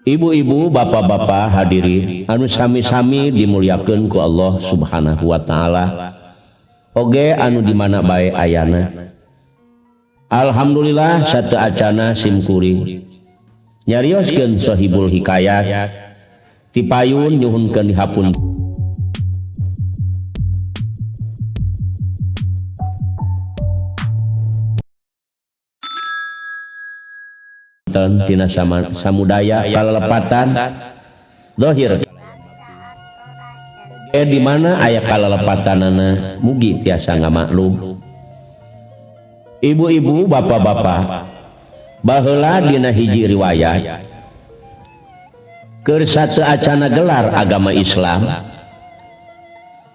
Ibu-ibu, bapak-bapak hadirin anu sami-sami dimuliakeun ku Allah Subhanahu wa taala. Oge anu di mana bae ayana. Alhamdulillah sateacana simkuring nyarioskeun Sohibul Hikayat ti payun nyuhunkeun dihapun tina samudaya kalelepatan zahir di mana aya kalelepatanana mugi tiasa ngamaklum. Ibu-ibu, bapak-bapak, baheula dina hiji riwayat keur sateacana gelar agama Islam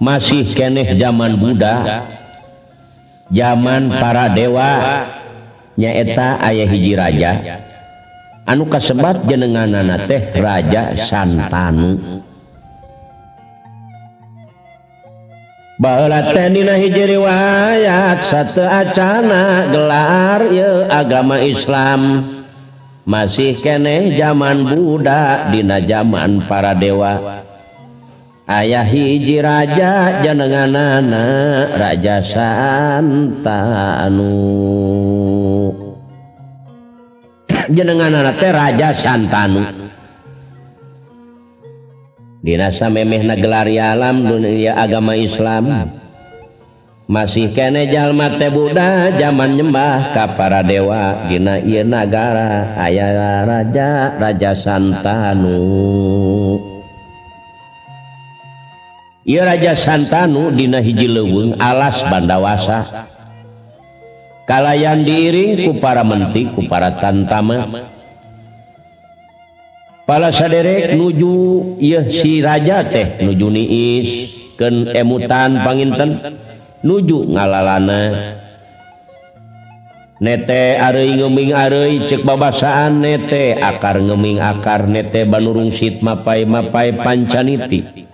masih keneh zaman Buddha, zaman para dewa, nyaeta aya hiji raja anu kasebat jenenganana teh Raja Santanu. Baheula teh dina hiji riwayat sateacana gelar ieu agama Islam masih keneh zaman Buddha dina zaman para dewa. Aya hiji raja jenenganana Raja Santanu. Jenenganana teh Raja Santanu. Dina samemehna gelar alam dunia agama Islam masih kene jalma teh Buddha zaman nyembah ka para dewa. Dina ieu nagara aya Raja Santanu. Ieu Raja Santanu dina hiji leuweung alas bandawasa kalayan diiring ku para menteri ku para tantama. Pala saderek nuju ieu si raja teh nuju niis keun emutan panginten nuju ngalalana. Nete areuy ngeuming areuy ceuk babasaan nete akar ngeuming akar nete banurungsit mapai-mapai pancaniti.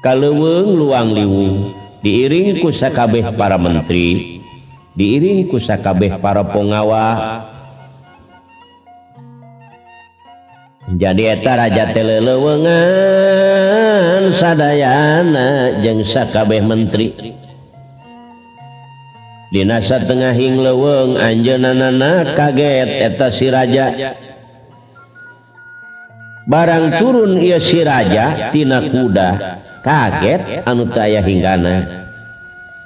Kaleuweung luang liwung diiring ku sakabeh para menteri, diiring ku sakabeh para pengawal. Jadi eta raja teh leuleungan sadayana jeung sakabeh menteri. Dina satengahing leuweung anjeunna kaget eta si raja. Barang turun ieu si raja tina kuda kaget anu teu aya hinggana.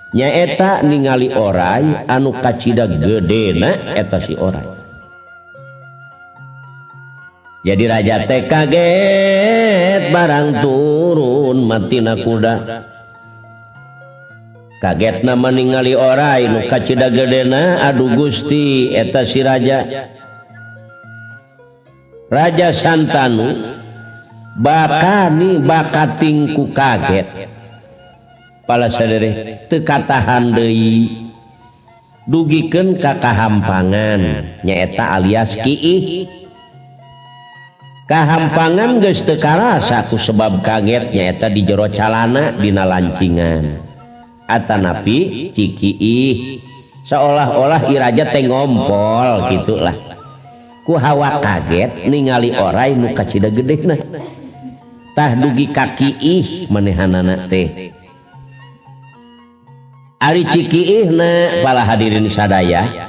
Nyaeta ningali oray anu kacida gedena eta si oray. Jadi raja teh kaget barang turun matina kuda. Kagetna ningali oray nu kacida gedena, aduh Gusti eta si raja. Raja Santanu bakani bakating ku kaget. Pala sadere teu katahan deui. Dugikeun ka kahampangan nyaeta alias kiih. Kahampangan geus teu karasa ku sebab kaget nyaeta di jero calana dina lancingan. Atanapi cikiih seolah-olah i raja teh ngompol gitulah. Ku hawa kaget ningali oray nu kacida gedena. Tah dugi ka kiih manehanana teh. Ari cikiihna pala hadirin sadaya.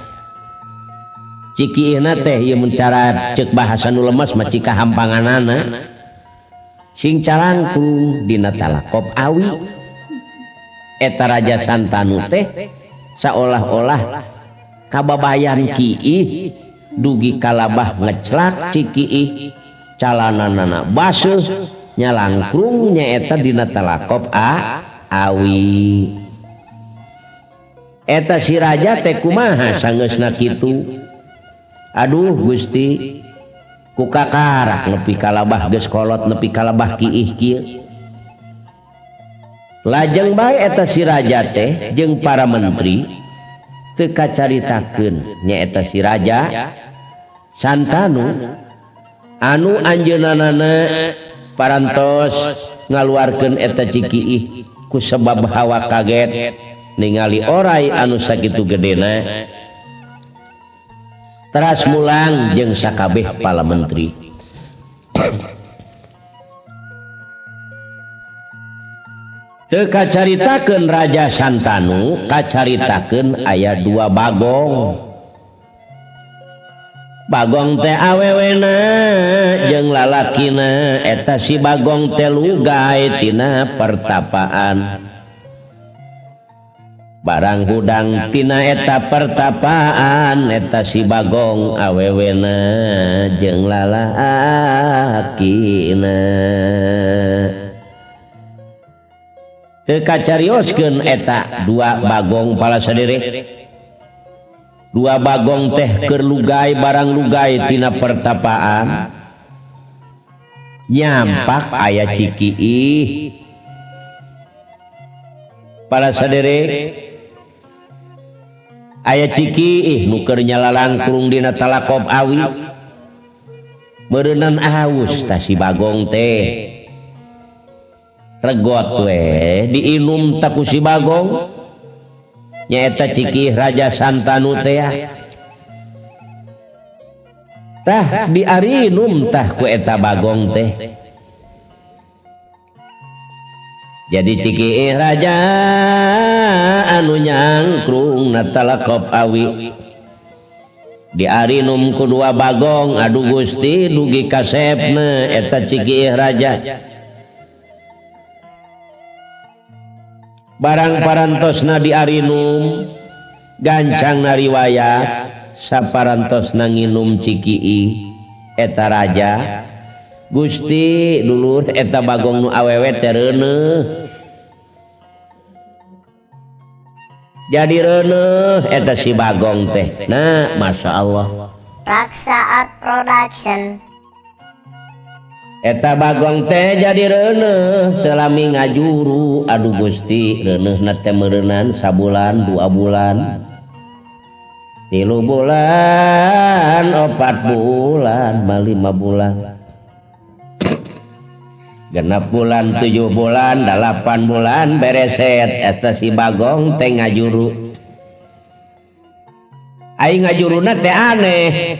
Cikiihna teh ieu mencara ceuk bahasa nu lemes mah cika hampanganana sing calangkung dina talakop awi. Eta Raja Santanu teh saolah-olah kababayan kiih dugi kalabah ngeclak cikiih calananana baseuh nyalangkrung nyaeta dina talakop awi. Eta si raja teh kumaha sangeusna kitu. Aduh Gusti ku kakarak nepi kalabah geus kolot nepi kalabah kiih kieu. Lajeng bae eta si raja teh jeung para menteri teu kacaritakeun nyaeta si Raja Santanu anu anjeunana parantos ngaluarkeun eta cikiih ku sebab hawa kaget ningali oray anu sakitu gedena. Teras mulang jeung sakabeh pala menteri teu kacaritakeun Raja Santanu, kacaritakeun aya 2 bagong. Bagong teh awewena jeung lalakina eta si bagong teh lugay tina pertapaan. Barang hudang tina eta pertapaan eta si bagong awewena jeung lalakina. Teu kacarioskeun eta 2 bagong pala sadere. 2 bagong teh keur lugay barang lugay tina pertapaan. Nyampak aya cikiih. Pala sadere aya cikiih nu keur nyalalangkung dina talakop awi. Meureunan aus tah si bagong teh. Regot we diinum ta ku si bagong. Nyaeta cikih Raja Santanu teh tah diarinum tah ku eta bagong teh. Jadi cikih raja anu nyangkrung na talakop awi diarinum ku 2 bagong. Aduh Gusti dugi kasepna eta cikih raja. Barang parantosna diarinum gancang na riwayat saparantosna nginum cikii eta raja. Gusti dulur eta bagong nu awewe teh reuneuh. Jadi reuneuh eta si bagong teh. Nah, Masya Allah. Raksaat Production. Eta bagong teh jadi reuneuh teu lami ngajuru. Aduh Gusti reuneuhna teh meureunan sabulan 2 bulan 3 bulan 4 bulan 5 bulan 6 bulan 7 bulan 8 bulan bereset eta si bagong teh ngajuru. Ai ngajuruna teh aneh.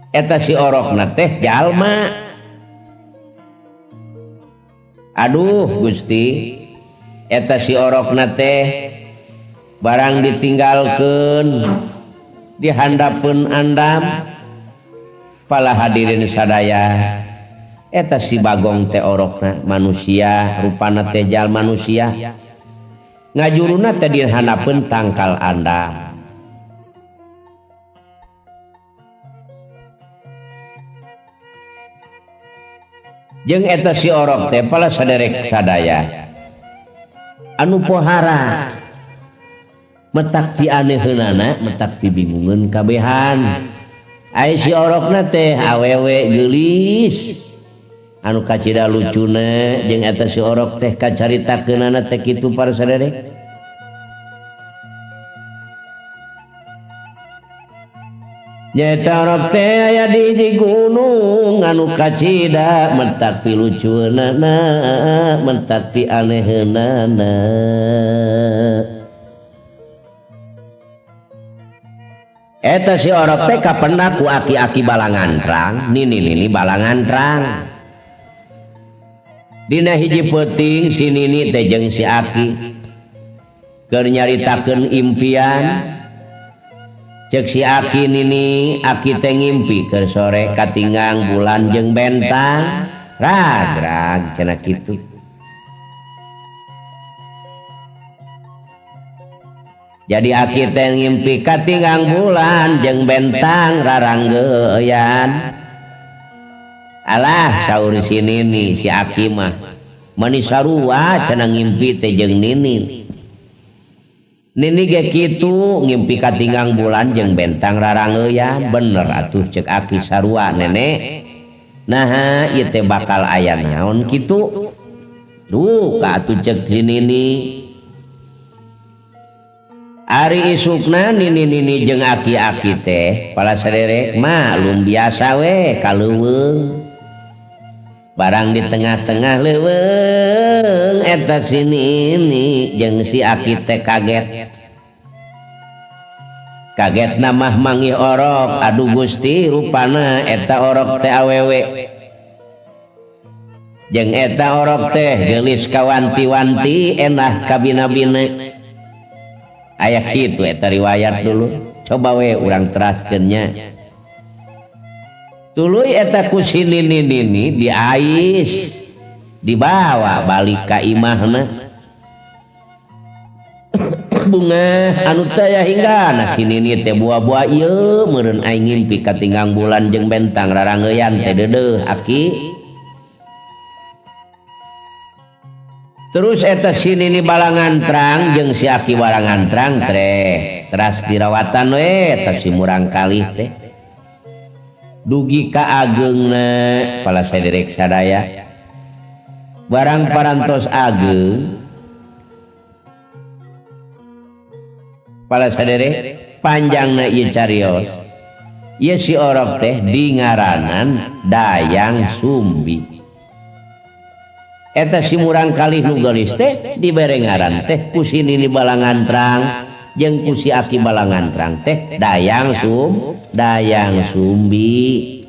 Eta si orokna teh jalma. Aduh Gusti eta si orokna teh barang ditinggalkeun dihandapeun andam. Pala hadirin sadaya eta si bagong teh orokna manusia rupana teh jal manusia ngajuruna teh dihandapeun tangkal andam. Jeung eta si orok teh pala saderek sadaya anu pohara metak pi aneuheunana metak pi bingungeun kabehan. Ai si orokna teh awewe geulis anu kacida lucuna jeung eta si orok teh kacaritakeunana teh kitu para saderek. Nyaeta orok teh aya di hiji gunung anu kacida mentak pi lucueunana mentak pi aneuheunana. Eta si orok teh kapenda ku aki-aki balangantrang nini balangantrang. Dina hiji peuting si nini teh jeung si aki keur nyaritakeun impian. Cek si aki nini aki teh ngimpi keur sore katinggang bulan jeung bentang ragrag cenah kitu. Jadi aki teh ngimpi katinggang bulan jeung bentang raranggeuyan. Alah saur si nini si aki mah mani sarua cenah ngimpi teh jeung nini. Nini ge kitu ngimpi katinggang bulan jeung bentang raranggeuyan. Bener atuh cek aki sarua nenek. Nah ieu teh bakal aya naon kitu. Duh ka atuh cek si nini. Ari isukna nini jeung aki-aki teh pala saderek maklum biasa we kaleuweung. Barang di tengah-tengah leuweung eta si nini jeung si aki teh kaget. Kaget namah manggih orok. Aduh Gusti rupana eta orok teh awewe. jeung eta orok teh geulis kawanti-wanti enah kabina-bina aya kitu eta riwayat dulu coba we urang teraskeun nya tuluy eta ku si nini diais dibawa balik ka imahna bunga anu teh hinggana si nini teh buah-buah ieu meureun aing ngimpi katinggang bulan jeung bentang rarangeuyan teh deudeuh aki. Terus eta si nini balangantrang jeung si aki balangantrang teh teras dirawatan we eta si murang kalih teh dugi ka ageungna pala saderek sadaya barang parantos ageung pala saderek panjangna ieu carios ieu si orok teh dingaranan Dayang Sumbi. Eta si murang kalih nu geulis teh dibere ngaran teh ku si nini balangantrang jeung ku si aki balangantrang teh Dayang Sumbi.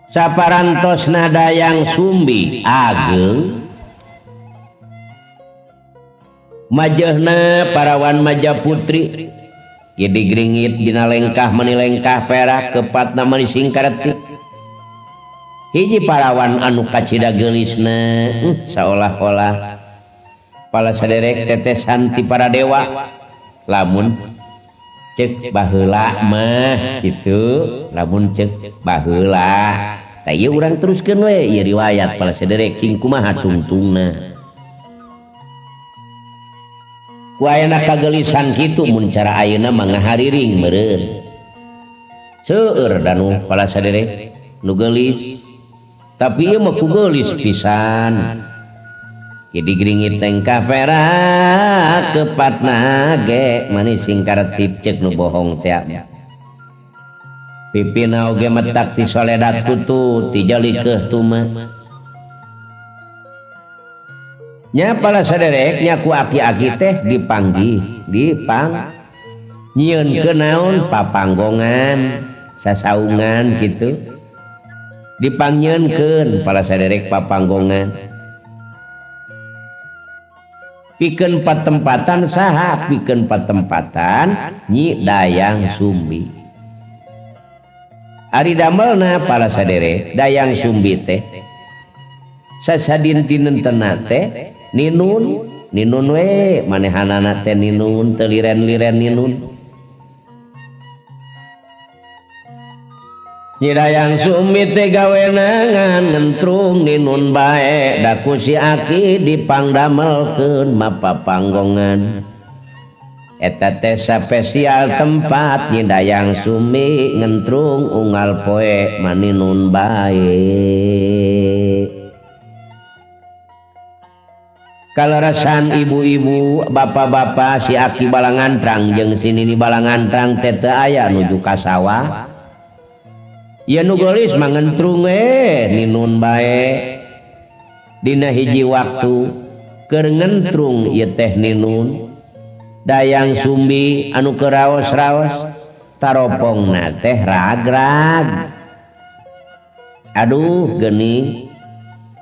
Saparantosna Dayang Sumbi ageung majehna parawan Majaputri ieu digringit dina lengkah meni lengkah perak kepatna meni singkareti hiji parawan anu kacida geulisna saolah-olah pala saderek tetesan ti para dewa lamun ceuk baheula mah kitu lamun ceuk baheula tah ieu urang teruskeun we ieu riwayat pala saderek cing kumaha tungtungna. Ku ayeuna kagelisan kitu mun cara ayeuna mah ngahariring meureun. Seueur danu pala saderek nu geulis. Tapi ieu mah ku geulis pisan. Ki digringit tengkah perak kepatna ge manis singkaretip ceuk nu bohong teh. Pipina oge metak ti soledad kutu ti jalikeun tu mah. Nya pala saderek nya ku aki-aki teh dipanggih nyieun ke naon papanggongan sasaungan gitu dipanggieunkeun pala saderek papanggongan pikeun patempatan saha pikeun patempatan Nyi Dayang Sumbi. Ari damelna pala saderek Dayang Sumbi teh sasadintinentena teh ninun we manehanana teh ninun teu liren-liren ninun. Nyi Dayang Sumbi teh gawena ngangentrung ninun bae da ku si aki dipangdamelkeun mapa panggongan. Eta teh spesial tempat Nyi Dayang Sumbi ngentrung unggal poe maninun bae. Kalerasan ibu-ibu bapak-bapak si aki balangantrang jeung si nini balangantrang teh teu aya nuju ka sawah. Ieu nu geulis mah ngentrung ninun bae. Dina hiji waktu keur ngentrung ieu teh ninun Dayang Sumbi anu keraos-raos taropongna teh ragrag. Aduh geuning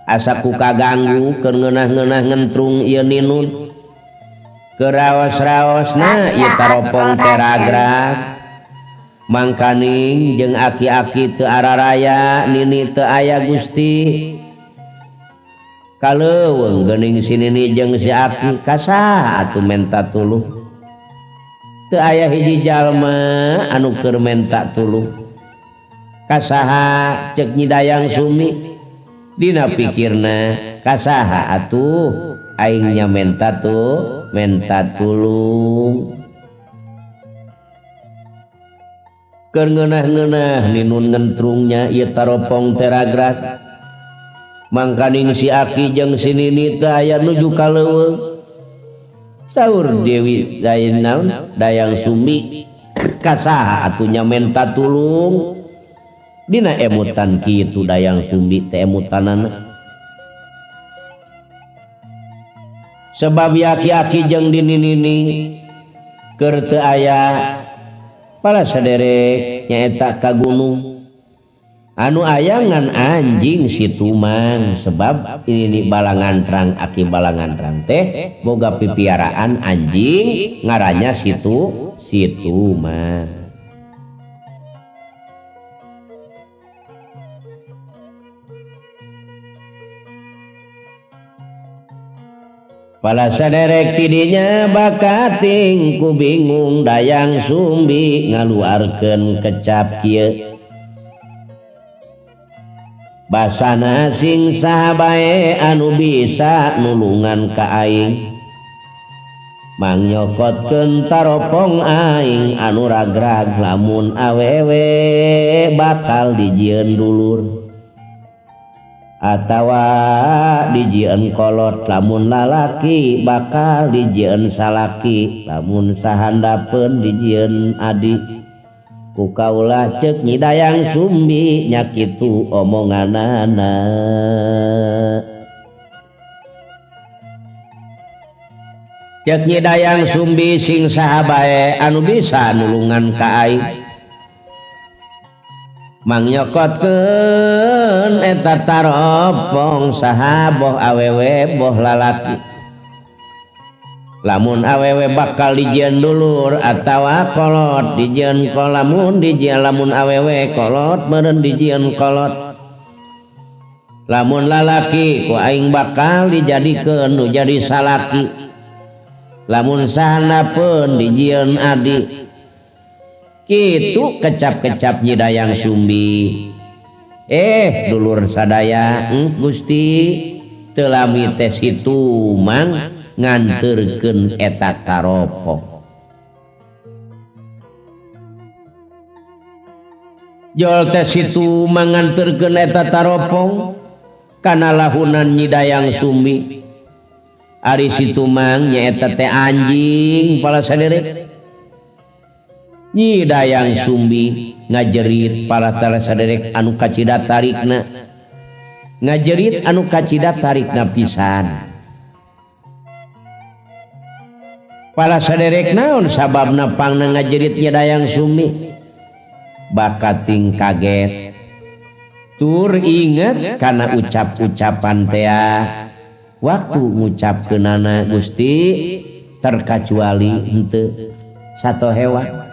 asa ku kaganggu keur ngeunah-ngeunah ngentrung ieu ninun keraos-raosna ieu taropong teh ragrag mangkaning jeung aki-aki teu araraya nini teu aya Gusti kaleuweung geuning si nini jeung si aki kasaha atuh menta tuluh teu aya hiji jalma anu keur menta tuluh kasaha ceuk Nyi Dayang Sumbi dina pikirna kasaha atuh aing nya menta tulung keur ngeunah-ngeunah ninun ngentrungnya ieu taropong teh ragrag mangkaning si aki jeung si nini teh aya nuju kaleuweung saur Dewi Dayang Sumbi kasaha atuh nya menta tulung dina emutan kitu Dayang Sumbi teh emutanana sebab aki-aki jeung nini keur teu aya Para saderek nyaeta ka gunung anu ayangan anjing Situmang sebab ini balangan terang aki balangan terang teh boga pipiaraan anjing ngarannya Situmang. Pala saderek tidinya bakating ku bingung dayang sumbi ngaluarkeun kecap kieu. Basana sing saha bae anu bisa nulungan ka aing. Mang nyokotkeun taropong aing anu ragrag lamun awewe bakal dijieun dulur. Atawa dijieun kolot lamun lalaki bakal dijieun salaki lamun sahandapeun dijieun adi ku kaula ceuk Nyi Dayang Sumbi nya kitu omonganana. Ceuk Nyi Dayang Sumbi sing saha bae anu bisa nulungan ka aing mang nyokotkeun eta taropong saha boh awewe boh lalaki lamun awewe bakal dijieun dulur atawa kolot dijieun lamun dijieun lamun awewe kolot meureun dijieun kolot lamun lalaki ku aing bakal dijadikeun nu jadi salaki lamun sahanapeun dijieun adi. Kitu kecap-kecap Nyi Dayang Sumbi. Dulur sadaya Gusti teu lami teh Situmang nganterkeun eta taropong. Jol teh Situmang nganterkeun eta taropong kana lahunan Nyi Dayang Sumbi. Ari Situmang nyaeta teh anjing pala saderek. Nyi Dayang Sumbi ngajerit para tala saderek anu kacida tarikna ngajerit anu kacida tarikna pisan. Para saderek naon sababna pangna ngajerit Nyi Dayang Sumbi bakating kaget tur inget kana ucap-ucapan teh waktu ngucapkeunana Gusti terkecuali henteu satohewa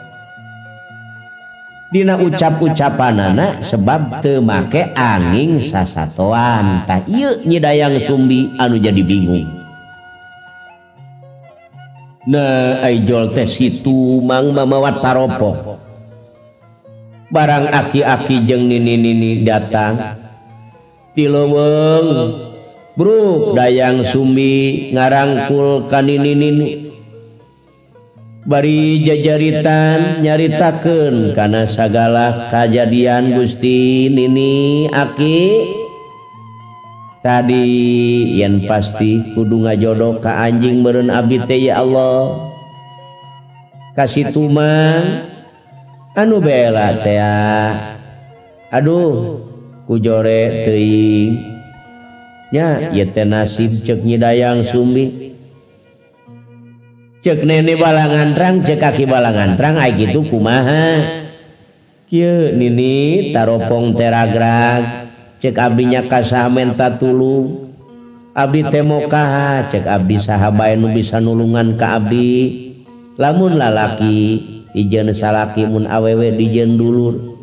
dina ucap-ucapanana sebab teu make angin sasatoan. Tah ieu Nyi Dayang Sumbi anu jadi bingung. Nah aijol teh Situmang mamawa taropong barang aki-aki jeung nini-nini datang ti leuweung bruk Dayang Sumbi ngarangkul ka nini-nini bari jajaritan nyaritakeun kana sagala kajadian Gusti nini aki tadi yen pasti kudu ngajodoh ka anjing meureun abdi teh ya Allah ka Situmang anu bela teh aduh ku jore teuing nya ieu teh nasib ceuk Nyi Dayang Sumbi. Cek nene balangan terang cek kaki balangan terang ai gitu kumaha kieu nini taropong teragrag cek abdinya kasaha menta tulung abdi teh mokaha cek abdi saha bae nu bisa nulungan ka abdi lamun lalaki dijieun salaki mun awewe dijieun dulur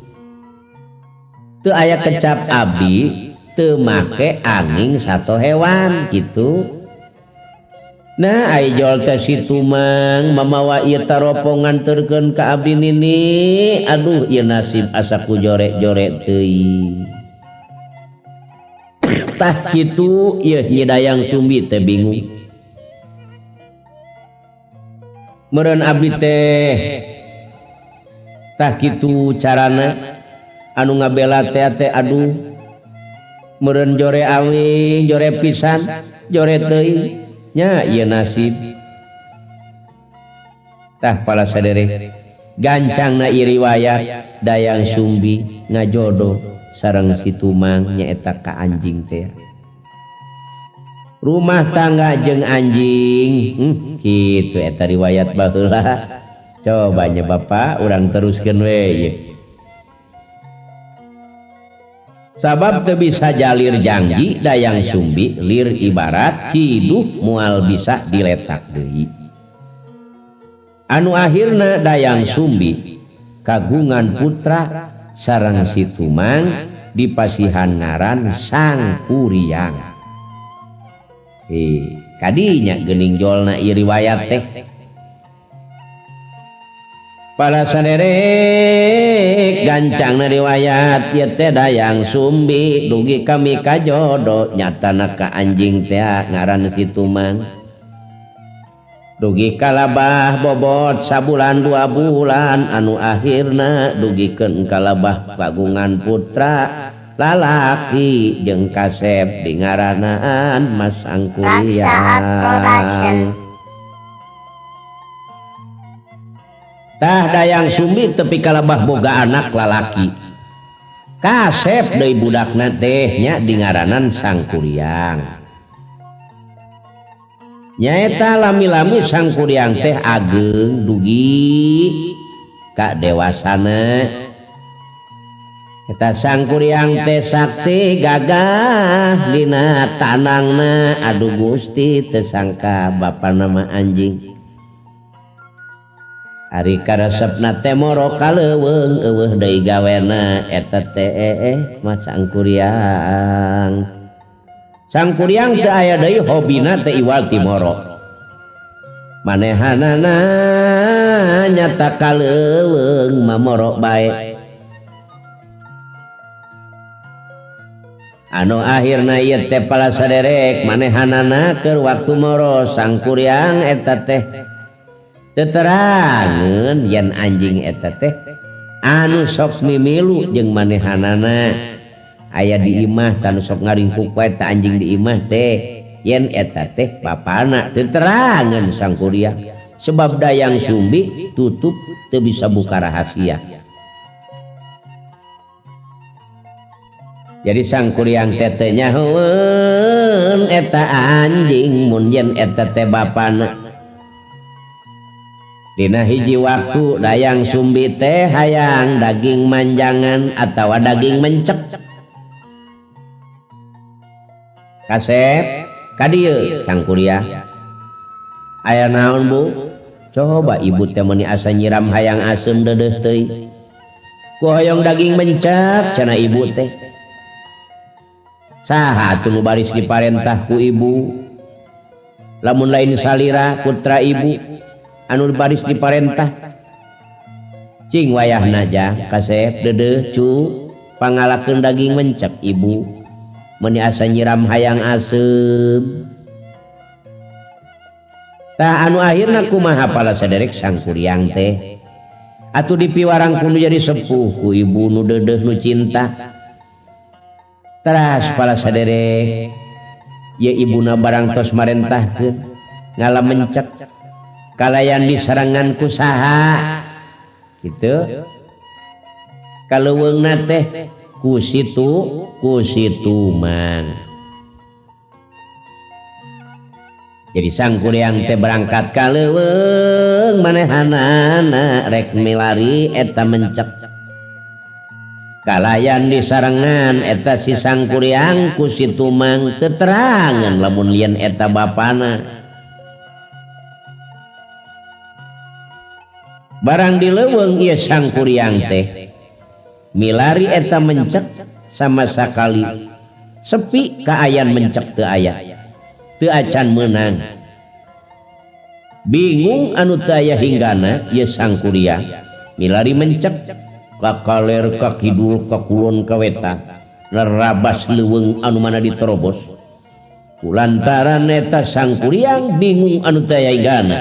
teu aya kecap abdi teu make angin sato hewan gitu. Nah aijol teh Situmang mamawa ieu taropong nganterkeun ka abdi nini aduh ieu nasib asa ku jore-jore teuing. Tah kitu ieu Nyi Dayang Sumbi teh bingung. Meureun abdi teh tah kitu carana anu ngabela teh aduh meureun jore awing jore pisan jore teuing nya ieu nasib. Tah pala saderek gancangna ieu riwayat Dayang Sumbi ngajodoh sareng Situmang nyaeta ka anjing teh rumah tangga jeung anjing kitu eta riwayat baheula cobanya Bapak urang teruskeun we ieu. Sabab teu bisa jalir janji dayang sumbi lir ibarat ciduh moal bisa diletak deui. Anu akhirna dayang sumbi kagungan putra sareng si Tumang dipasihan ngaran Sangkuriang. Kadinya geuning jolna ieu riwayat teh. Para saderek gancangna riwayat ieu teh dayang sumbi dugi kami kajodo nyatana ka anjing teh ngaran si Tumang. Dugi kalabah bobot sabulan 2 bulan anu akhirna dugikeun kalabah kagungan putra lalaki jeung kasep di ngaranaan Mas Sangkuriang. Tah dayang sumbi tepi kalabah boga anak lalaki. Kasep deui budakna teh nya di ngaranan Sangkuriang. Nyaeta lami-lami Sangkuriang teh ageng dugi ka dewasana. Eta Sangkuriang teh sakti gagah dina tanangna aduh Gusti teu sangka bapana mah anjing. Ari karesepna teh moro kaleuweung eueuh deui gawena eta teh Mas Sangkuriang. Sangkuriang teu aya deui hobina teh iwal ti moro. Manehanana nyata kaleuweung mah moro bae. Anu akhirna ieu teh pala saderek manehanana keur waktu moro Sangkuriang eta teh teterangeun yen anjing eta teh anu sok mimilu jeung manehanana aya di imah tanu sok ngaringkuk wae teh anjing di imah teh yen eta teh bapana teterangeun Sangkuriang sebab dayang sumbi tutup teu bisa buka rahasia. Jadi Sangkuriang teh teh nyahoeun eta anjing mun yen eta teh bapana. Dina hiji waktu dayang sumbi teh hayang daging manjangan atawa daging mencek. Kasep ka dieu Sangkuriang. Aya naon Bu? Coba ibu teh meuni asa nyiram hayang asem deudeuh teuy. Ku hoyong daging mencek cenah ibu teh. Saha atuh nu baris diparentah ku ibu? Lamun lain salira putra ibu anu baris diparentah cing wayahna jah Kasep deudeuh cu pangalakeun daging mencek ibu meuni asa nyiram hayang asem. Tah anu akhirna kumaha pala saderek Sangkuriang teh atuh dipiwarang kudu jadi sepuh ku ibu nu deudeuh nu cinta. Teras pala saderek ye ibuna barang tos marentahkeun ngala mencek kalayan disarangan ku saha kitu kaleuweungna teh ku situ Tumang. Jadi Sangkuriang teh berangkat kaleuweung manehanana rek milari eta mencek kalayan disarangan eta si Sangkuriang ku si Tumang teterangan lamun yen eta bapana. Barang dileuweung ieu Sangkuriang teh milari eta mencek sama sakali sepi kaayan mencek teu aya teu acan meunang. Bingung anu teu aya hinggana ieu Sangkuriang milari mencek ka kaler ka kidul ka kulon ka wetan nerabas leuweung anu mana diterobos. Kulantaran eta Sangkuriang bingung anu teu aya hinggana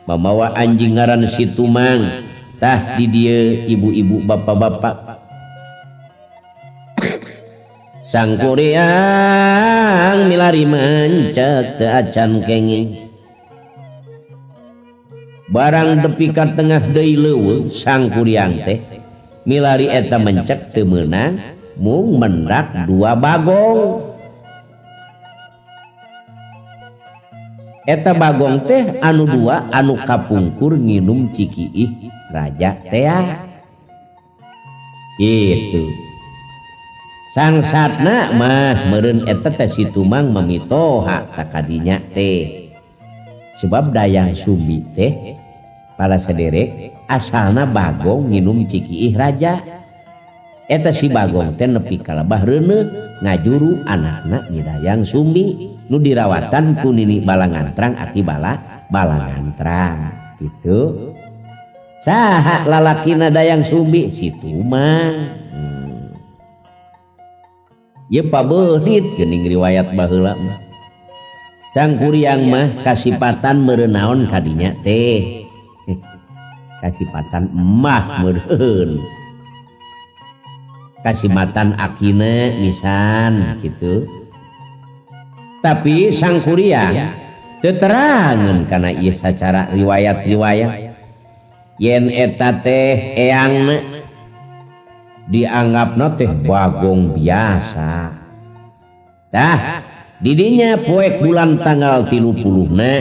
mamawa anjing ngaran si Tumang. Tah di dieu ibu-ibu bapak-bapak Sangkuriang milari mencek teu acan kenging. Barang tepi ka tengah deui leuweung Sangkuriang teh milari eta mencek teu meunang mung mendak 2 bagong. eta bagong teh anu dua anu kapungkur nginum cikiih raja teh gitu. Sangsatna mah meureun eta teh si Tumang mamitoha ka kadinya teh. Sebab dayang Sumbi teh para sederek asalna bagong nginum cikiih raja. Eta si bagong teh nepi ka lebah reuneuh ngajuru anakna Nyi Dayang Sumbi nu dirawatan ku Nini Balangantrang aki Balangantrang gitu. Saha lalakina Dayang Sumbi si Tumang. Ye pabeudit geuning riwayat baheula mah. Sang Kuryang mah kasipatan meureun naon kadinya teh. Kasipatan emah meureun. Kasipatan akina misan gitu. Tapi Sang Kuryang teu terangeun kana ieu sacara riwayat-riwayat. Yen eta teh eyangna dianggapna teh bagong biasa. Tah didinya poek bulan tanggal 30na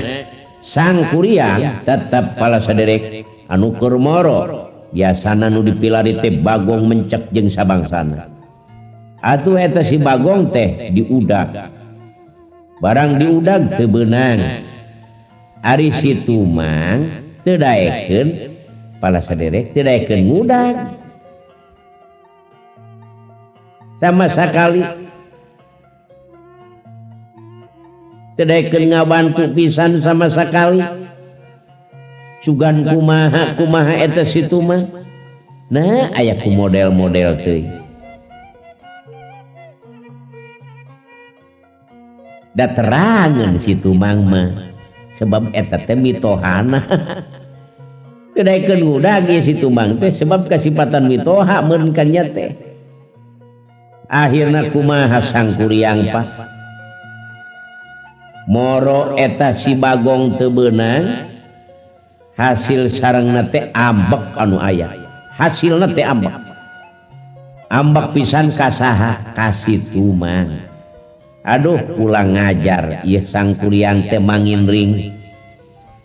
Sang Kuryang tetep pala saderek anu keur moro biasana nu dipilari teh bagong mencek jeung sabangsana. Atuh eta si bagong teh diudag. Barang diudag teu beunang. Ari si Tumang teu daekeun pala saderek teu daekeun ngudag. Sama sakali teu daekeun ngabantu pisan sama sakali. Sugan kumaha eta si Tumang. Nah aya ku model-model teuing. Da terangeun si Tumang mah sebab eta teh mitohana. Teu daekeun ngudag ieu si Tumang teh sebab kasipatan mitoha meureun ka nya teh. Akhirna kumaha Sang Kuryang Pak? Moro eta si bagong teu beunang, hasil sarengna teh ambek anu aya. Hasilna teh ambek. Ambek pisan ka saha? Ka si Tumang. Aduh ulang ngajar ieu Sang Kuryang teh manginring.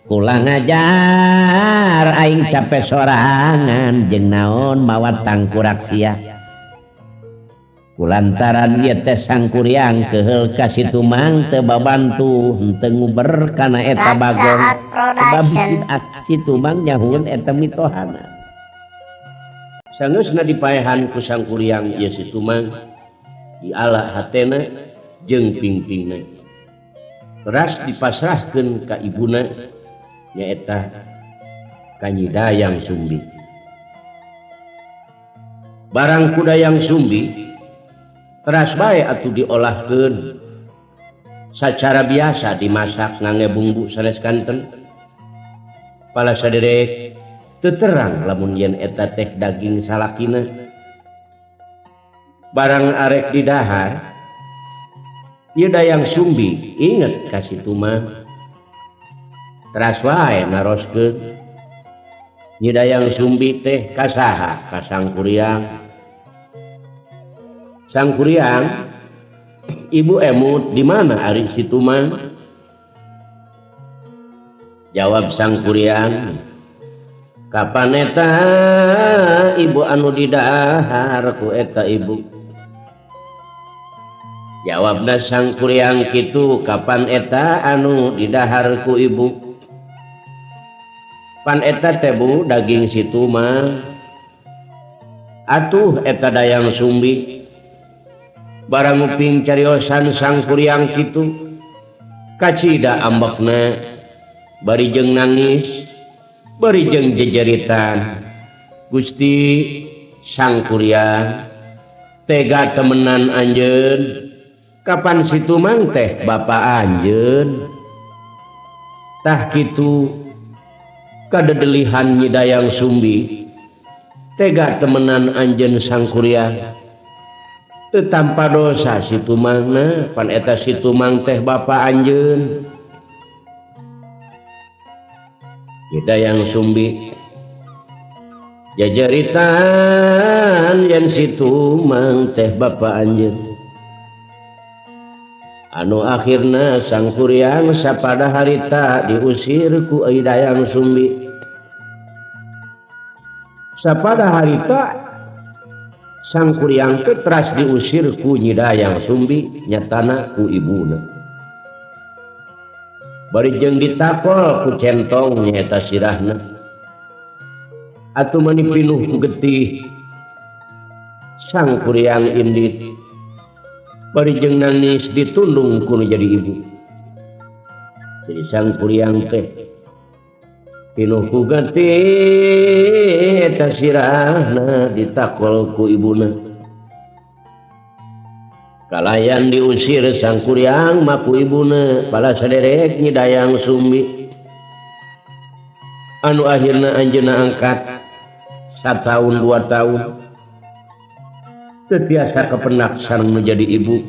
Ulang ngajar aing capek sorangan jeung naon mawa tangkurak sia. Kulantaran ieu teh Sang Kuryang keheul ka si Tumang teu babantu henteu nguber kana eta bagong. Sebab si Tumang nyahueun eta mitohana. Sangeusna dipaehan ku Sang Kuryang ieu si Tumang dialah hatena jeung pingpingna. Teras dipasrahkeun ka ibuna nyaeta ka Nyi Dayang Sumbi. Barang ku Dayang Sumbi teras bae atuh diolahkeun sacara biasa dimasak ngangge bumbu sanes kanten. Pala saderek teu terang lamun yen eta teh daging salakina. Barang arek didahar ieu Dayang Sumbi inget ka si Tumang. Teras wae naroskeun Nyi Dayang Sumbi teh ka saha? Ka Sang Kuryang. Sang Kuryang, Ibu emut di mana ari si Tumang? Jawab Sang Kuryang, kapan eta ibu anu didahar ku eta ibu? Jawabna Sang Kuryang kitu, kapan eta anu didahar ku ibu? Pan eta teh Bu daging si Tumang. Atuh eta Dayang Sumbi. Barang uping cariosan Sang Kuryang kitu kacida ambekna bari jeung nangis bari jeung jejeritan. Gusti Sang Kuryang tega temenan anjeun. Kapan si Tumang teh bapa anjeun? Tah kitu kadedelihan Nyi Dayang Sumbi tega temenan anjeun Sang Kuryang. Teu tanpa dosa si Tumangna, pan eta si Tumang teh bapa anjeun. Nyi Dayang Sumbi jajaritan yen si Tumang teh bapa anjeun. anu akhirna sang kuryang sapada harita diusir ku Dayang Sumbi. Sapada harita sang kuryang teh teras diusir ku Nyi Dayang Sumbi nyatana ku ibuna. Bari jeung ditakol ku centong nyaeta sirahna. Atuh mani pinuh ku getih sang kuryang indit. Bari jeung nangis ditundung ku nu jadi ibu. Jadi sang kuryang teh pinuh ku getih eta sirahna ditakol ku ibuna. Kalayan diusir sang kuryang mah ku ibuna bala saderek Nyi Dayang Sumbi. Anu akhirna anjeunna angkat 1 tahun 2 tahun teu tiasa kepenak sareng nu jadi ibu.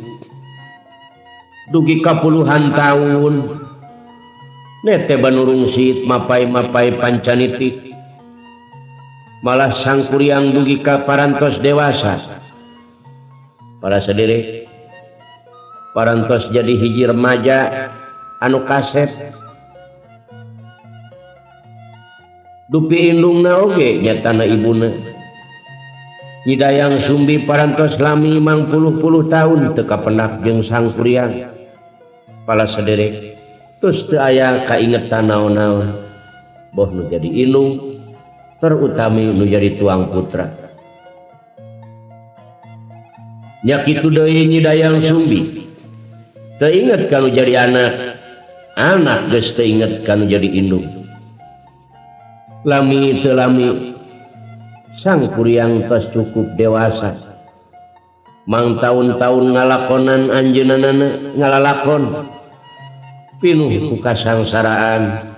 Dugi ka puluhan tahun nete banurung sit mapai-mapai pancanitik. Malah sang kuryang dugi ka parantos dewasa. Para saderek parantos jadi hiji remaja anu kasep. Dupi indungna oge nyatana ibuna. Nyi Dayang Sumbi parantos lami 50 tahun teu kapenak jeung sang kuryang. Para saderek tos teu aya kaingetan naon-naon. Boh nu jadi indung terutami nu jadi tuang putra. Nya kitu deui Nyi Dayang Sumbi. Teu inget kanu jadi anak geus teu inget kanu jadi indung. Lami teu lami sang kuryang tos cukup dewasa. Mang tahun-tahun ngalakonan anjeunana ngalalakon pinuh ku kasangsaraan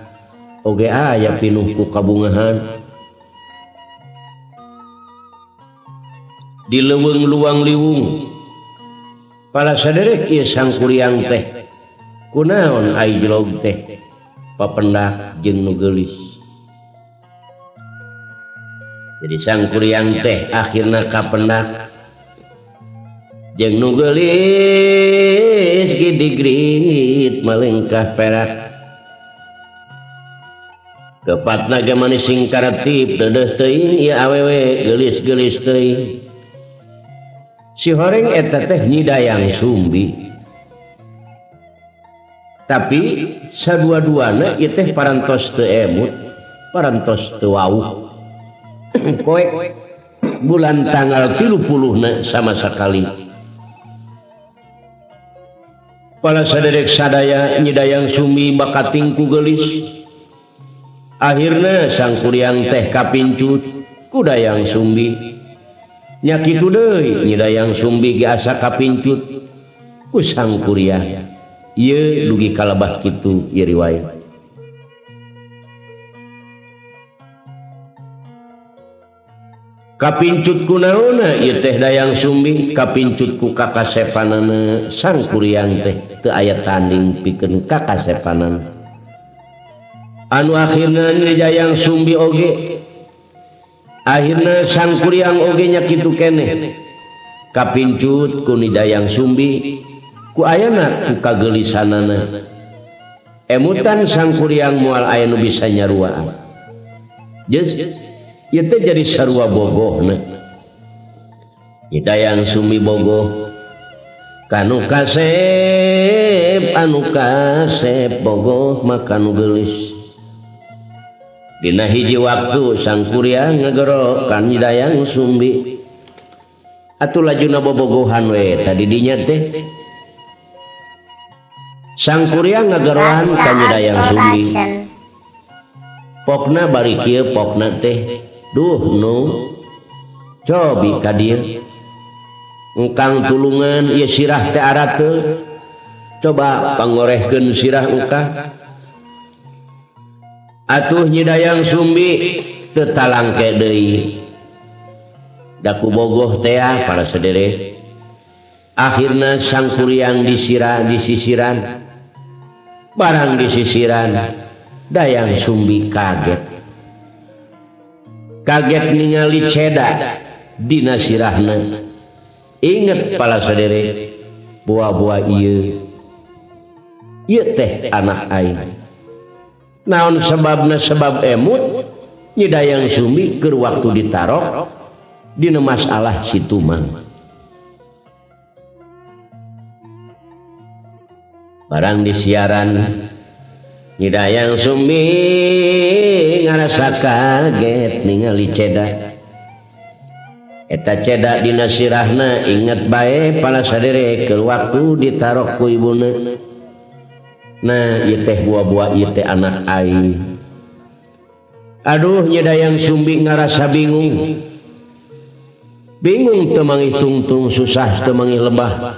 oge aya pinuh ku kabungahan. Di leuweung luang liwung para saderek ieu sang kuryang teh kunaon ai jelog teh papendak jeung nu geulis. Jadi sang kuryang teh akhirna kapendak jeung nu geulis gidigrit malengkah perak. Tepatna ge manis singkaratip deudeuh teuing ieu awewe geulis-geulis teuing. Si horeng eta teh Nyi Dayang Sumbi. Tapi sadua-duana ieu teh parantos teu emut, parantos teu wauh. Koe bulan tanggal 30 sama sekali. Pala saderek sadaya Nyi Dayang Sumbi bakating ku geulis. Akhirna sang kuryang teh kapincut ku Dayang Sumbi. Nya kitu deui Nyi Dayang Sumbi ge asa kapincut ku sang kuryang. Ieu dugi kalebah kitu ieu riwayat. Kapincut ku naonna ieu teh Dayang Sumbi kapincut ku kakasepanana sang kuryang teh teu aya tanding pikeun kakasepanan. Anu akhirna Nyi Dayang Sumbi oge akhirna sang kuryang oge nya kitu keneh kapincut ku Nyi Dayang Sumbi ku ayana ku kageulisanana. Emutan sang kuryang moal aya nu bisa nyaruaan. Ieu teh jadi sarua bogohna. Nyi Dayang Sumbi bogoh kanu kasep bogoh mah kanu geulis. Dina hiji waktu sang kuryang ngagero ka Nyi Dayang Sumbi. Atuh lajuna bobogohan we tadi dinya teh. Sang kuryang ngageroan ka Nyi Dayang Sumbi. Pokna bari kieu pokna teh. Duh nu cobi ka dieu engkang tulungan ieu sirah teh arateul coba pangorehkeun sirah engkang. Atuh Nyi Dayang Sumbi teu talangke deui daku bogoh teh para saderek. Akhirna sang kuryang disisiran barang disisiran Dayang Sumbi kaget ningali ceda dina sirahna. Inget pala saderek buah-buah ieu ieu teh anak aing. Naon sebabna? Sebab emut Nyi Dayang Sumbi keur waktu ditarok dina masalah si Tumang. Barang disiaran Nyi Dayang Sumbi ngarasa kaget ningali Ceda. Eta Ceda dina sirahna inget bae pala sadere keur waktu ditarok ku ibuna. Nah, ieu teh buah-buah ieu teh anak aing. Aduh, Nyi Dayang Sumbi ngarasa bingung. Bingung teu mangih tungtung, susah teu mangih lebah.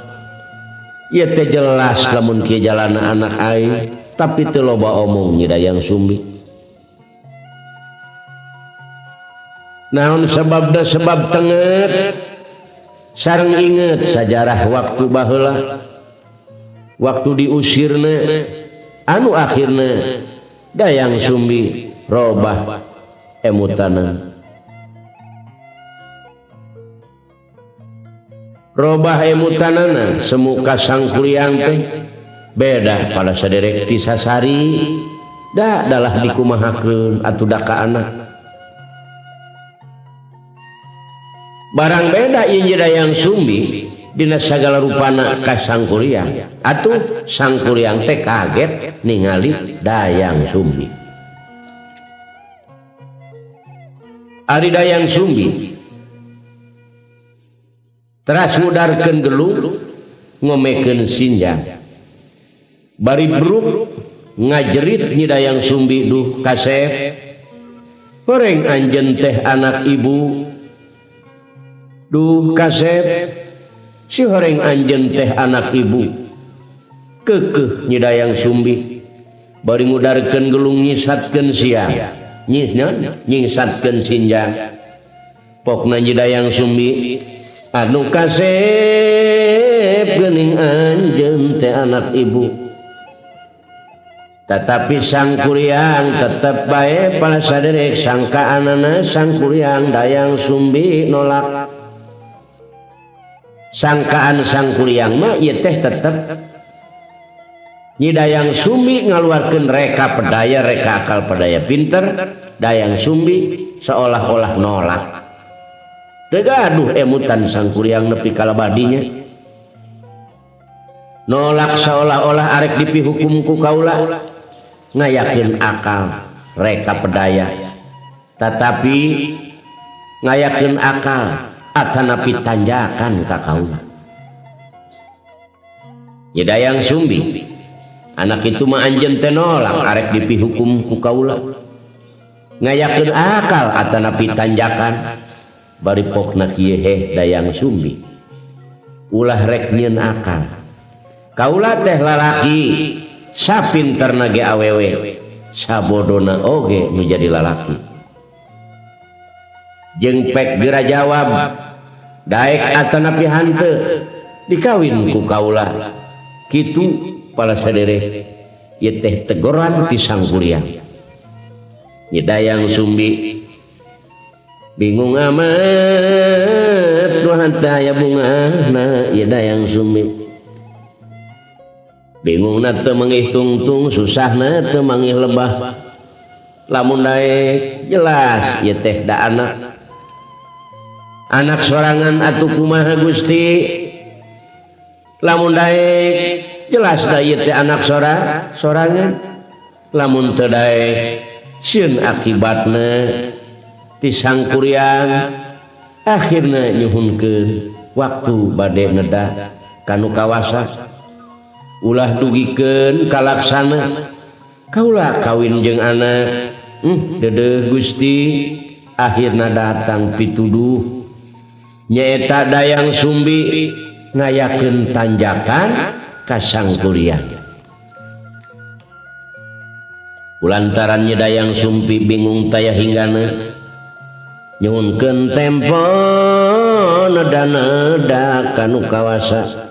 Ieu teh jelas lamun kieu jalanna anak aing, tapi teu loba omong Nyi Dayang Sumbi. Naon sebabna? Sebab tenget sareng inget sajarah waktu baheula. Waktu diusirna anu akhirna Dayang Sumbi robah emutana. Robah emutanana semu ka sangkuliang teh beda pada saderek ti sasari da dalah dikumahakeun atuh da ka anak. Barang beda ieu Nyi Dayang Sumbi dina sagala rupana ka sangkuliang. Atuh sangkuliang teh kaget ningali Dayang Sumbi. Ari Dayang Sumbi teras ngudarkeun gelung ngomekeun sinjang. Bari bruk ngajerit Nyi Dayang Sumbi, duh Kasep, horeng anjeun teh anak ibu. Duh Kasep, si horeng anjeun teh anak ibu. Keukeuh Nyi Dayang Sumbi bari ngudarkeun gelung nyisatkeun siang. Nyisatkeun sinjang. Pokna Nyi Dayang Sumbi, anu Kasep geuning anjeun teh anak ibu. Tetapi sangkuliang tetep bae pala saderek sangkaanana sangkuliang Dayang Sumbi nolak. Sangkaan sangkuliang mah ieu teh tetep Nyi Dayang Sumbi ngaluarkeun reka pedaya, reka akal pedaya pinter. Dayang Sumbi seolah-olah nolak. Tegaduh emutan sangkuliang nepi kalabadinya. Nolak seolah-olah arek dipihukum ku kaula. Ngayakeun akal reka pedaya. Tetapi ngayakeun akal atanapi tanjakan ka kaula. Nyi Dayang Sumbi anak itu mah anjeun teh nolak arek dipihukum ku kaula. Ngayakeun akal atanapi tanjakan. Bari pokna kieu heh Dayang Sumbi ulah rek nyieun akal. Kaula teh lalaki sapinterna ge awewe, sabodona oge nu jadi lalaki. Jeung pek geura jawab daek atanapi hanteu dikawin ku kaula. Kitu pala sadere ieu teh teguran ti sangkuliang. Nyi Dayang Sumbi bingung amat nuhan taya bungana ieu Dayang Sumbi. Bingungna teu mangih tungtung, susahna teu mangih lebah. Lamun daek jelas ieu teh da anak sorangan atuh kumaha Gusti. Lamun daek jelas da ieu teh anak sorangan. Lamun teu daek sieun akibatna ti sangkuliang akhirna nyuhunkeun waktu bade neda kanu kawasa. Ulah dugikeun kalaksana kaula kawin jeung anak. Dedeh Gusti. Akhirna datang pituduh nyaeta Dayang Sumbi ngayakeun tanjakan ka sangkuliang. Kulantaran Nyi Dayang Sumbi bingung taya hinggana nyuhunkeun tempo neda-neda kanu kawasa.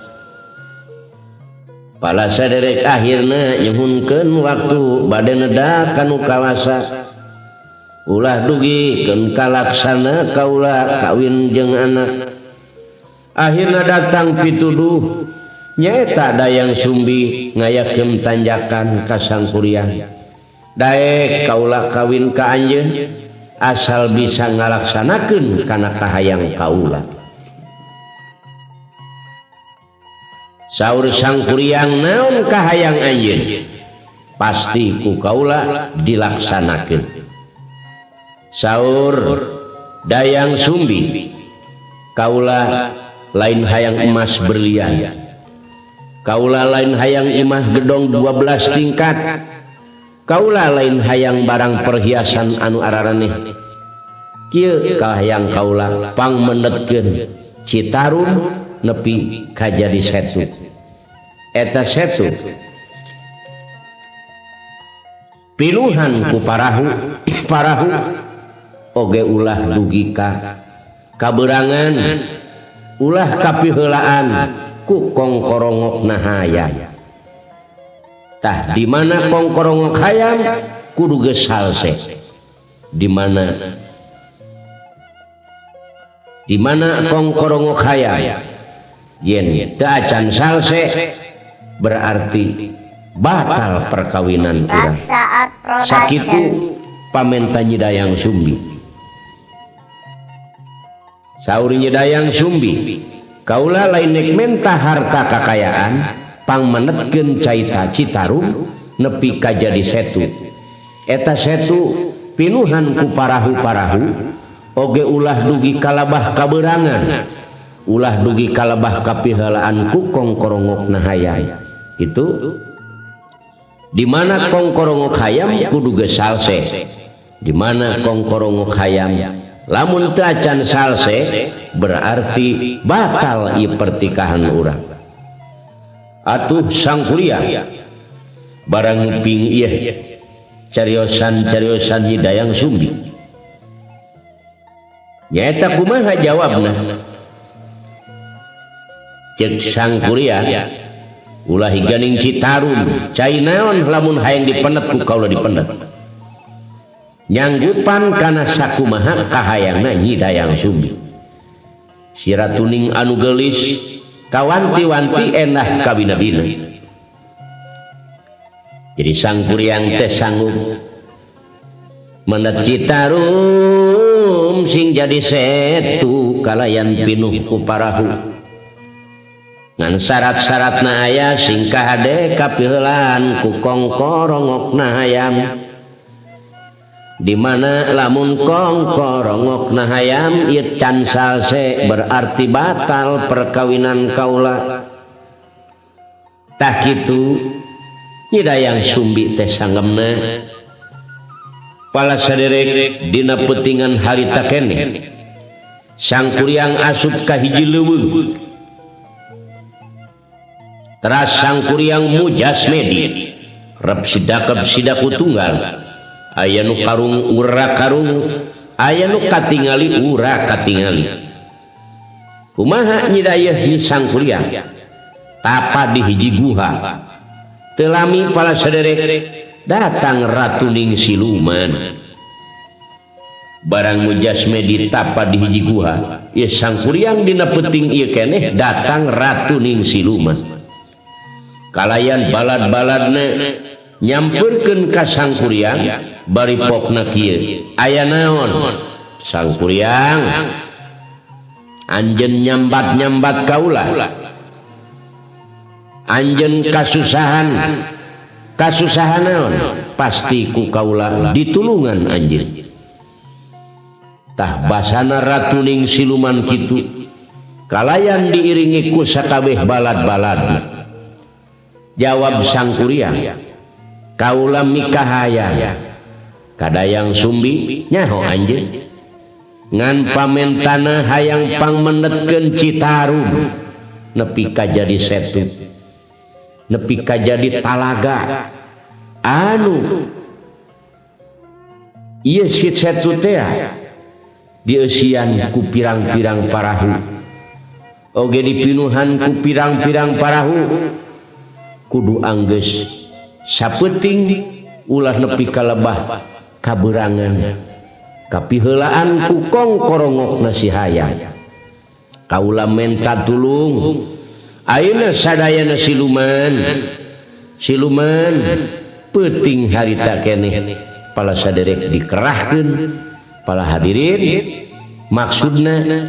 Pala saderek akhirna nyuhunkeun waktu bade neda kanu kawasa. Ulah dugikeun kalaksana kaula kawin jeung anak. Akhirna datang pituduh nyaeta dayang sumbi ngayakeun tanjakan ka sangkuriang daek kaula kawin ka anjeun asal bisa ngalaksanakeun kana kahayang kaula. Saur sangkuriang naon kahayang anjeun pasti ku kaula dilaksanakeun. Saur dayang sumbi kaula lain hayang emas berlian, kaula lain hayang imah gedong 12 tingkat, kaula lain hayang barang perhiasan anu araraneh. Kieu kahayang kaula pangmendetkeun Citarum nepi ka jadi setu. Eta setu pinuhan ku parahu oge ulah dugi ka kaberangan, ulah kapiheulaan ku kongkorongokna hayam. Tah di mana kongkorongok hayam kudu geus salse. Di mana kongkorongok hayam yen teu acan salse berarti batal perkawinan urang. Raksaat Sakitu Production. pamenta Nyidayang Sumbi. Saur Nyidayang Sumbi kaula lain nek menta harta kakayaan pangmanetkeun caita Citarum nepi ka jadi setu. Eta setu pinuhan ku parahu-parahu oge ulah dugi kalabah kaberangan, ulah dugi kalabah kapiheulaan ku kongkorongokna hayam. Itu di mana kongkorongok hayam kudu geus salse. Di mana kongkorongok hayam lamun teu acan salse berarti batal ieu pertikahan urang. Atuh sangkuriang barang nguping ieu cariosan-cariosan Nyidayang Sumbi nyaeta kumaha jawabna. Ceuk sangkuriang ulah higaning Citarum cai naon lamun hayang dipendet ku kaula dipendet. Nyanggupan kana sakumaha kahayangna Nyidayang Sumbi. Siratuning anu geulis kawanti-wanti endah kabina-bina. Jadi sangkuriang teh sanggup mendet Citarum sing jadi setu kalayan pinuh ku parahu. Ngan syarat-syaratna aya sing kahade kapiheulaan ku kongkorongokna hayam. Di mana lamun kongkorongokna hayam ieu can salse berarti batal perkawinan kaula. Tah kitu Nyidayang Sumbi teh sanggemna pala saderek dina peutingan harita keneh sangkuriang asup ka hiji leuweung. Teras sangkuriang mujasmedi rep sidakep sidaku tunggal. Aya nu karung ura karung, aya nu katingali ura katingali. Kumaha Nyidayeuh sangkuriang tapa di hiji guha. Teu lami pala saderek datang ratuning siluman. Barang mujasmedi tapa di hiji guha, ieu sangkuriang dina peuting ieu keneh datang ratuning siluman. Kalayan balad-baladna nyamperkeun ka sangkuriang bari pokna kieu. Aya naon? Sangkuriang anjeun nyambat-nyambat kaula. Anjeun kasusahan naon? Pasti ku kaula ditulungan anjeun. Tah basana ratuning siluman kitu kalayan diiringi ku sakabeh balad-baladna. Jawab sangkuriang, kaula mikahayang Kadayang Sumbi nyaho anjeun ngan pamentana hayang pangmendetkeun Citarum nepi ka jadi setu, nepi ka jadi talaga anu ieu si setu teh dieusian ku pirang-pirang parahu oge dipinuhan ku pirang-pirang parahu kudu anggeus sapeuting ulah nepi ka lebah kaberangan kapiheulaan ku kongkorongokna si hayang. Kaula menta tulung ayeuna sadayana siluman peuting harita keneh pala saderek dikerahkeun pala hadirin maksudna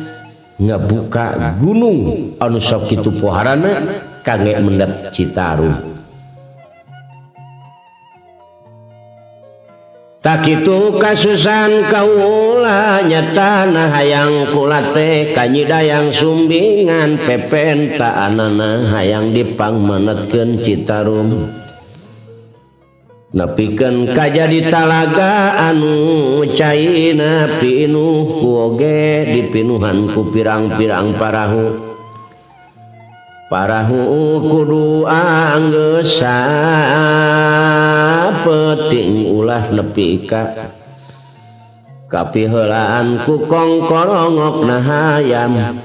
ngabuka gunung anu sok kitu poharana kangge mendep Citarum. Tak kitu kasusan kaula nyatana hayang kula teh kanyidayang sumbingan pepenta anana hayang dipangmanetkeun Citarum. Nepikeun kajadi talaga anu caina pinuh oge dipinuhan ku pirang-pirang parahu kudu anggeus sapeting ulah nepi ka kapiheulaan ku kongkorongokna hayam.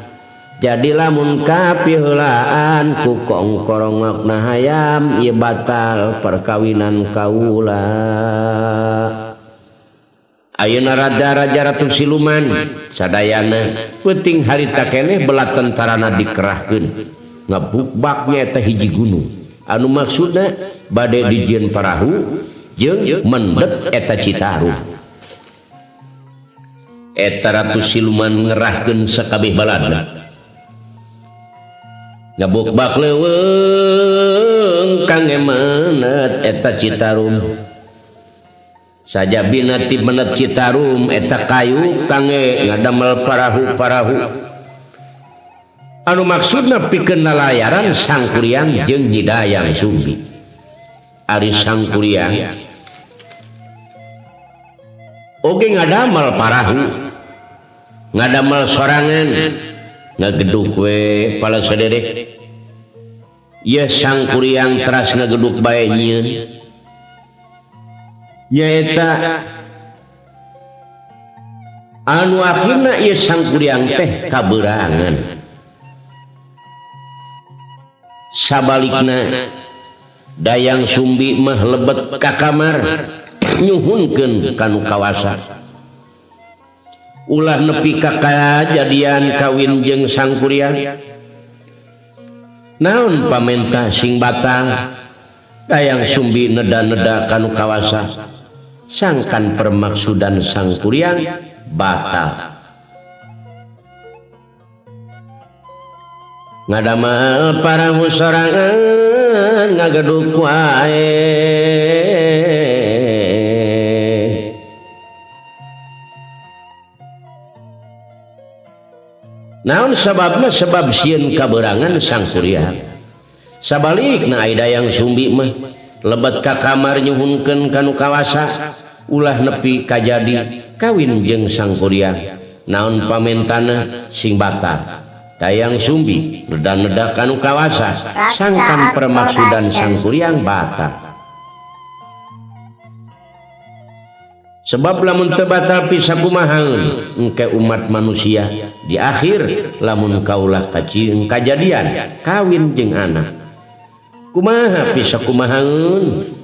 Jadi lamun kapiheulaan ku kongkorongokna hayam ieu batal perkawinan kaula. Ayeuna raja Ratu Siluman sadayana peuting harita keneh bela tentarana dikerahkeun ngabukbaknya eta hiji gunung anu maksudna bade dijieun parahu jeung mendep eta Citarum. Eta Ratu Siluman ngerahkeun sakabeh balada ngabukbak leuweung kangge menet eta Citarum. Sajabina ti menet Citarum eta kayu kangge ngadamel parahu anu maksudna pikeun nalayaran Sangkuriang jeung Nyidayang Sumbi. Ari Sangkuriang oge ngadamel parahu, ngadamel sorangan, ngageduk we pala saderek. Ieu Sangkuriang teras ngageduk bae nyieun. Nyaeta anu akhirna ieu Sangkuriang teh kaberangan. Sabalikna Dayang Sumbi mah lebet ka kamar nyuhunkeun kanu kawasa ulah nepi ka kajadian kawin jeung Sangkuriang. Naon pamenta sing batal? Dayang Sumbi neda-neda kanu kawasa sangkan permaksudan Sangkuriang batal. Ngadamel parahu sorangan ngageduk wae. Naon sababna? Sebab sieun kaberangan Sangkuriang. Sabalikna ai Dayang Sumbi mah lebet ka kamar nyuhunkeun kanu kawasa ulah nepi kajadi kawin jeung Sangkuriang. Naon pamentana sing batal? Dayang Sumbi neda-neda kanu kawasa sangkan permaksudan Sangkuriang batal. Sebab lamun teu batal pisah kumahaeun engke umat manusia di akhir lamun kaulah kajadian kawin jeung anak. Kumaha pisah kumahaeun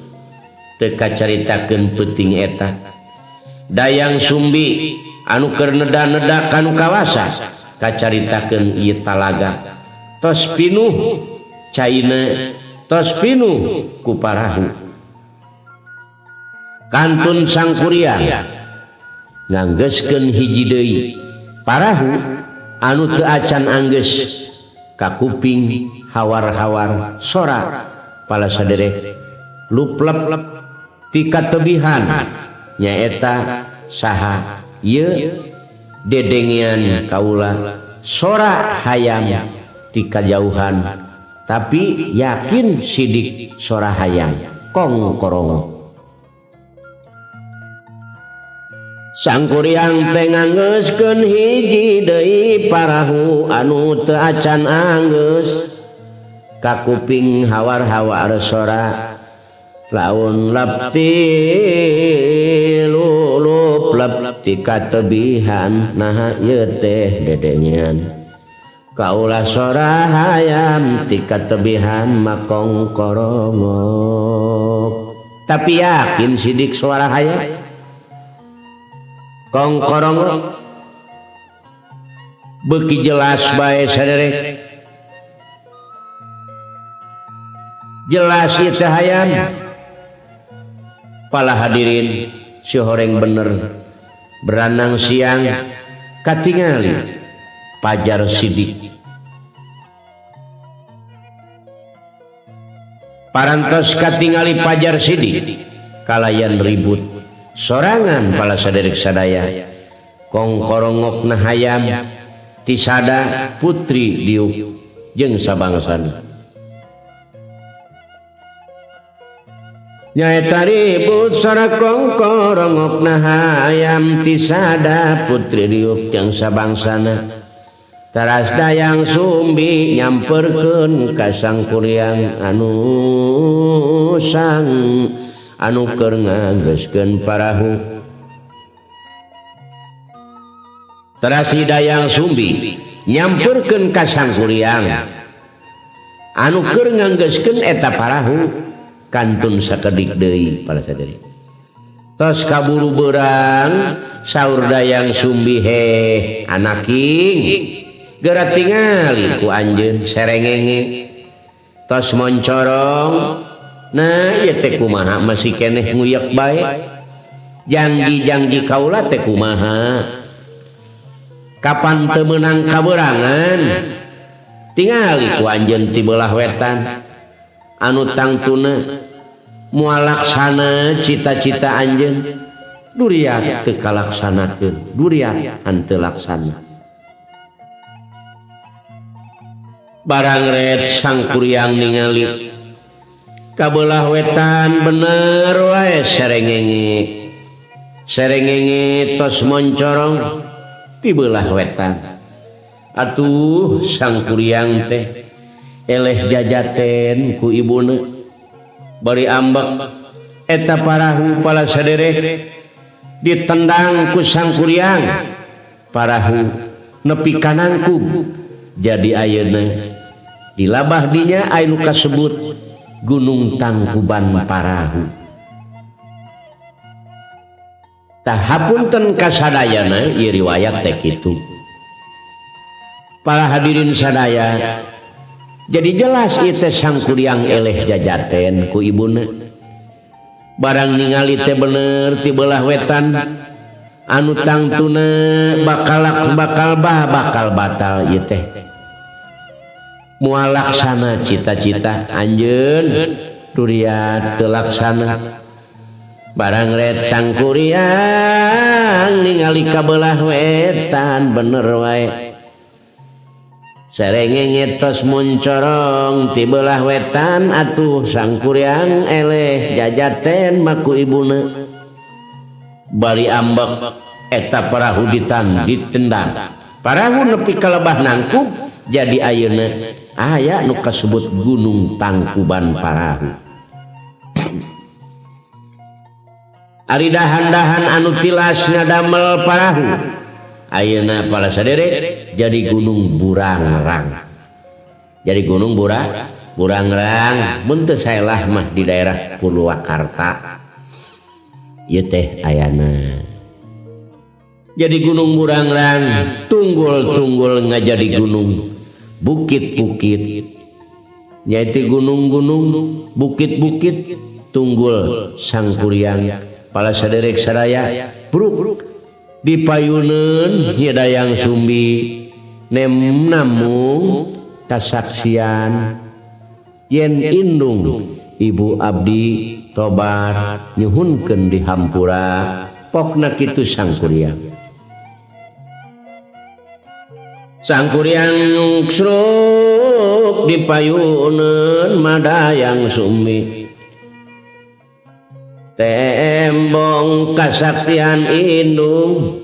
teu kacaritakeun peuting eta. Dayang Sumbi anu keur neda-neda kanu kawasa kacaritakeun ieu talaga tos pinuh caina tos pinuh ku parahu. Kantun Sangkuriang nganggeuskeun hiji deui parahu anu teu acan anggeus ka kuping hawar-hawar sora pala saderek luplep ti katebihan nyaeta saha ieu dedengian kaula sora hayam ti kajauhan tapi yakin sidik sora hayam kongkorong. Sangkuriang teh nganggeuskeun hiji deui parahu anu teu acan anggeus ka kuping hawar-hawar sora laun lapti lulup ti katebihan nah ieu teh dedengian kaula sora hayam ti katebihan makongkorongok. Tapi yakin sidik suara hayam kongkorongok beuki jelas bae saderek jelas ieu teh hayam. Pala hadirin si horeng bener beranang siang katingali pajar sidik. Parantos katingali pajar sidik kalayan ribut sorangan pala saderek sadaya kongkorongokna hayam tisada putri diuk jeung sabangsana. Nyaeta ribut sora kongkorongokna hayam tisada putri diuk jeung sabangsana. Taras dayang sumbi nyamperkeun ka sangkuriang anu keur nganggeuskeun parahu. Taras dayang sumbi nyamperkeun ka sangkuriang anu keur nganggeuskeun eta parahu kantun sakedik deui para sadari. Tos kaburu beurang saur dayang sumbi heh anaking geura tingali ku anjeun serengenge tos moncorong. Nah ieu teh kumaha masih keneh nguyek bae janji-janji kaula teh kumaha kapan teu meunang kabeurangan tingali ku anjeun ti beulah wetan anu tangtuna moal laksana cita-cita anjeun duriat teu kalaksanakeun duriat henteu laksana. Barang red sangkuriang ningali kabelah wetan bener wae serengenge tos moncorong ti belah wetan. Atuh sangkuriang teh eleh jajaten ku ibuna bari ambek eta parahu pala saderek ditendang ku sangkuriang parahu nepi kanangku jadi ayeuna di labah dinya anu kasebut Gunung Tangkuban Parahu. Tah hapunten kasadayana ieu riwayat teh kitu. Para hadirin sadaya, jadi jelas ieu teh sangkuriang eleh jajaten ku ibuna. Barang ningali teh bener ti belah wetan anu tangtuna bakal batal ieu teh. Moal laksana cita-cita anjeun duriat teu laksana. Barang red sangkuriang ningali kabelah wetan bener wae serengenge tos moncorong ti belah wetan atuh sangkuriang eleh jajaten maku ibuna bari ambek eta parahu ditendang parahu nepi ka lebah nangkub jadi ayeuna aya nu kasebut Gunung Tangkuban Parahu. Ari dahan-dahan anu tilasna damel parahu ayeuna pala saderek jadi Gunung Burangrang. Jadi Gunung Burangrang mun teu saelah mah di daerah Purwakarta. Ieu teh ayana. Jadi Gunung Burangrang tunggul-tunggul ngajadi gunung. Bukit-bukit yaitu gunung-gunung bukit-bukit tunggul sangkuriang pala saderek sadaya bruk dipayuneun nya dayang sumbi namung kasaksian yen indung ibu abdi tobat nyuhunkeun di hampura pokna kitu sangkuriang. Sangkuriang nyungsruk dipayuneun madayang sumbi tembong kasaksian indung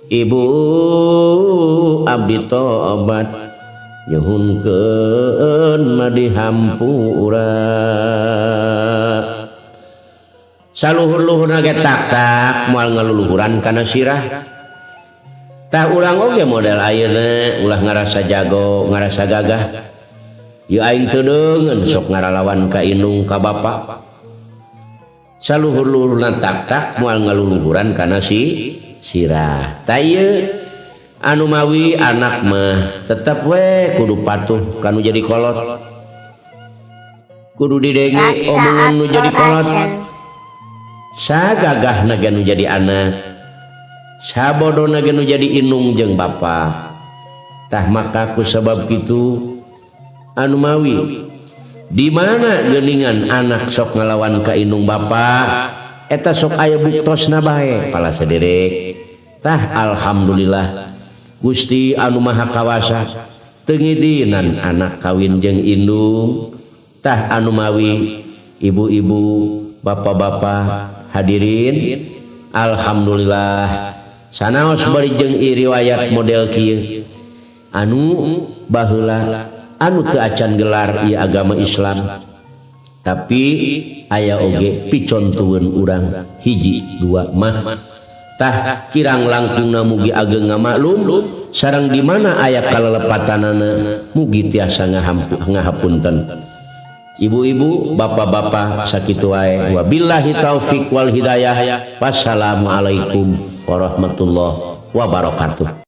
ibu abdi tobat nyuhunkeun madi hampura saluhur-luhurna ge tak moal ngaluluhuran kana sirah. Tah urang oge model ayeuna ulah ngarasa jago ngarasa gagah ieu aing teu deungeun sok ngaralawan ka indung ka bapa saluhur-luhurna tak moal ngaluluhuran kana sirah. Tah ieu anu mawi anak mah tetep we kudu patuh kanu jadi kolot kudu didenge Raksa omongan Art nu jadi kolot Production. sagagah naga nu jadi anak sabodo naga nu jadi inung jeung bapa tah maka ku sebab kitu anu mawi di mana geuningan anak sok ngalawan ka inung bapa eta sok aya buktosna bae pala saderek tah alhamdulillah Gusti anu maha kawasa teu ngidinan anak kawin jeung indung tah anu mawi ibu-ibu bapak-bapak hadirin alhamdulillah sanaos bari jeung riwayat model kieu anu baheula anu teu acan gelar ieu agama Islam tapi aya oge picontueun urang hiji dua mah tah kirang langkungna mugi ageng ngamaklum sareng di mana aya kalelepatanana mugi tiasa ngahapunten. Ibu-ibu, bapak-bapak sakitu wae. Wabillahi taufik wal hidayah. Wassalamualaikum warahmatullahi wabarakatuh.